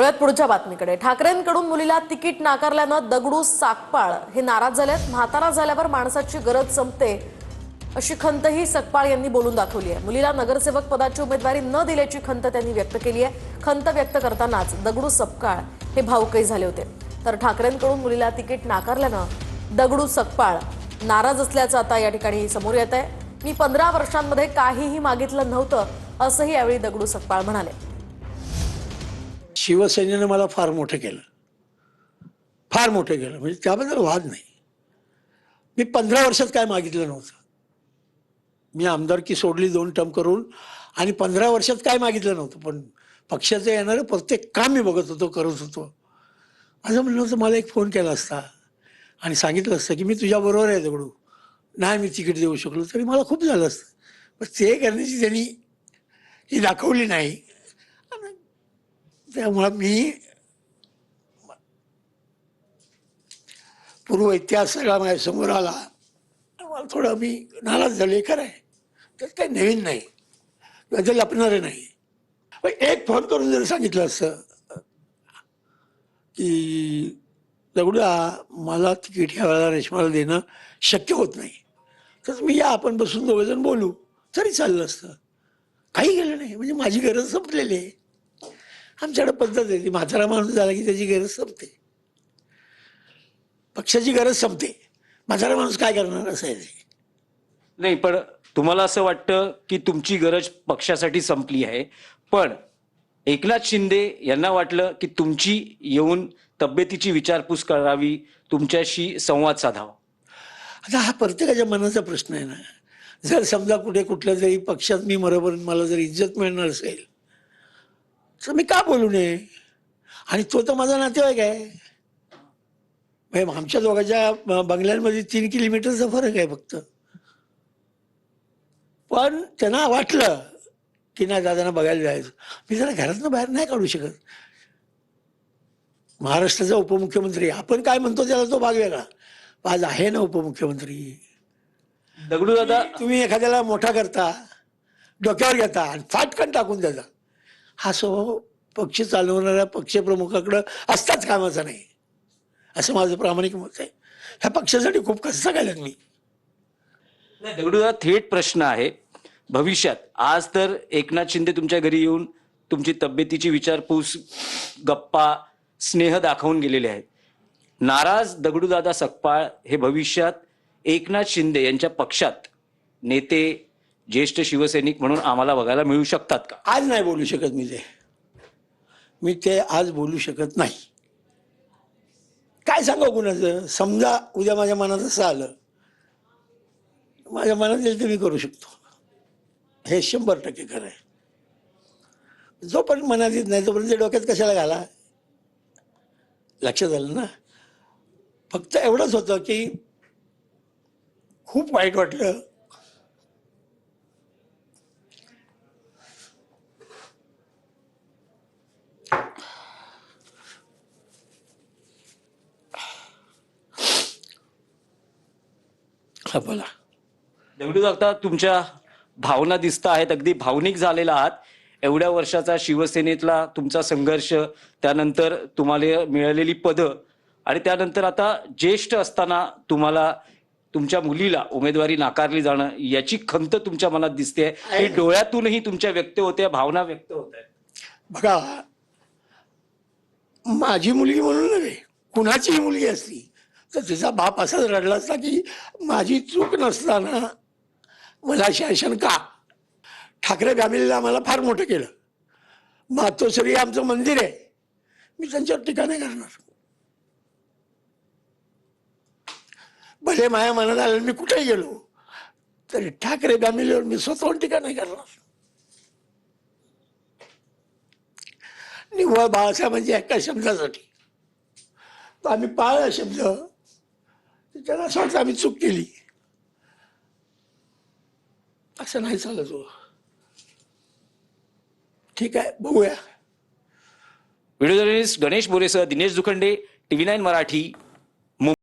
वळूयात पुढच्या बातमीकडे। ठाकरेंकडून मुलीला तिकीट नाकारल्यानं दगडू सकपाळ हे नाराज झालेत। म्हातारा झाल्यावर माणसाची गरज संपते अशी खंतही सकपाळ यांनी बोलून दाखवली आहे। मुलीला नगरसेवक पदाची उमेदवारी न दिल्याची खंत त्यांनी व्यक्त केली आहे। खंत व्यक्त करतानाच दगडू सकपाळ हे भावुकही झाले होते। तर ठाकरेंकडून मुलीला तिकीट नाकारल्यानं दगडू सकपाळ नाराज असल्याचं आता या ठिकाणी समोर येत आहे। मी 15 वर्षांमध्ये काहीही मागितलं नव्हतं असंही यावेळी दगडू सकपाळ म्हणाले। शिवसेनेने मला फार मोठं केलं, फार मोठं केलं, म्हणजे त्याबद्दल वाद नाही। मी 15 वर्षात काय मागितलं नव्हतं। मी आमदारकी सोडली 2 टर्म करून आणि 15 वर्षात काय मागितलं नव्हतं, पण पक्षाचं येणारं प्रत्येक काम मी बघत होतो, करत होतो। असं म्हणलं होतं मला एक फोन केला असता आणि सांगितलं असतं की मी तुझ्याबरोबर आहे दगडू, नाही मी तिकीट देऊ शकलो तरी मला खूप झालं असतं। पण ते करण्याची त्यांनी ही दाखवली नाही। त्यामुळे मी पूर्व इतिहास सगळा माझ्यासमोर आला, मला थोडं मी नाराज झाले। खरं आहे, त्यात काही नवीन नाही, त्याचं लपणारे नाही। पण एक फोन करून जर सांगितलं असतं की दगडूला मला तिकीट ह्या वेळेला रेशमाला देणं शक्य होत नाही, तर मी या आपण बसून दोघंजण बोलू तरी चाललं असतं। काही गेलं नाही, म्हणजे माझी गरज संपलेली आहे। आमच्याकडे पद्धत आहे ती, म्हातारा माणूस झाला की त्याची गरज संपते, पक्षाची गरज संपते, म्हातारा माणूस काय करणार असं आहे ते। नाही, पण तुम्हाला असं वाटतं की तुमची गरज पक्षासाठी संपली आहे, पण एकनाथ शिंदे यांना वाटलं की तुमची येऊन तब्येतीची विचारपूस करावी, तुमच्याशी संवाद साधावा। आता हा प्रत्येकाच्या मनाचा प्रश्न आहे ना। जर समजा कुठे कुठल्या तरी पक्षात मी बरोबर मला जर इज्जत मिळणार असेल तर मी का बोलू नये, आणि तो तर माझा नातेवाईक आहे। म्हणजे आमच्या दोघांच्या बंगल्यांमध्ये 3 किलोमीटरचा फरक आहे फक्त। पण त्यांना वाटलं की नाही दादांना बघायला जायचं, मी जरा घरातनं बाहेर नाही काढू शकत। महाराष्ट्राचा उपमुख्यमंत्री, आपण काय म्हणतो त्याला तो भाग वेगळा, आज आहे ना उपमुख्यमंत्री। दगडू दादा, तुम्ही एखाद्याला मोठा करता, डोक्यावर घेता आणि फाटकन टाकून देता, हा स्वभाव पक्ष चालवणाऱ्या पक्षप्रमुखाकडं असताच कामाचा नाही, असं माझं प्रामाणिक मत आहे। ह्या पक्षासाठी खूप कष्ट केलेत मी। दगडू दादा, थेट प्रश्न आहे, भविष्यात आज तर एकनाथ शिंदे तुमच्या घरी येऊन तुमची तब्येतीची विचारपूस, गप्पा, स्नेह दाखवून गेलेले आहेत। नाराज दगडूदादा सकपाळ हे भविष्यात एकनाथ शिंदे यांच्या पक्षात नेते, ज्येष्ठ शिवसैनिक म्हणून आम्हाला बघायला मिळू शकतात का? आज नाही बोलू शकत मी ते आज बोलू शकत नाही। काय सांगा कुणाचं, समजा उद्या माझ्या मनात असं आलं, माझ्या मनात येईल ते मी करू शकतो, हे 100% खरं आहे। जोपर्यंत मनात येत नाही तोपर्यंत ते डोक्यात कशाला घाला, लक्षात आलं ना। फक्त एवढंच होतं की खूप वाईट वाटलं बोला। दगडू दादा, तुमच्या भावना दिसत आहेत, अगदी भावनिक झालेला आहात। एवढ्या वर्षाचा शिवसेनेतला तुमचा संघर्ष, त्यानंतर तुम्हाला मिळालेली पदं, आणि त्यानंतर आता ज्येष्ठ असताना तुम्हाला तुमच्या मुलीला उमेदवारी नाकारली जाणं, याची खंत तुमच्या मनात दिसते, ही डोळ्यातूनही तुमच्या व्यक्त होत्या, भावना व्यक्त होत आहेत। बघा, माझी मुलगी म्हणून नव्हे, कुणाचीही मुलगी असती तर तिचा बाप असाच रडला असता की माझी चूक नसताना मला शासन का। ठाकरे फॅमिलीला आम्हाला फार मोठं केलं, मातोश्री आमचं मंदिर आहे, मी त्यांच्यावर टीका नाही करणार। भले माझ्या मनात आलं मी कुठेही गेलो तरी ठाकरे फॅमिलीवर मी स्वतःहून टीका नाही करणार। निव्वळ बाळासाहेबांच्या एका शब्दासाठी तो आम्ही पाळला शब्द, त्याला असं वाटतं आम्ही चूक केली, असं नाही चालत हो। ठीक आहे, बघूया। व्हिडिओ जर्नलिस्ट गणेश बोरेसह दिनेश जुखंडे, TV9 मराठी,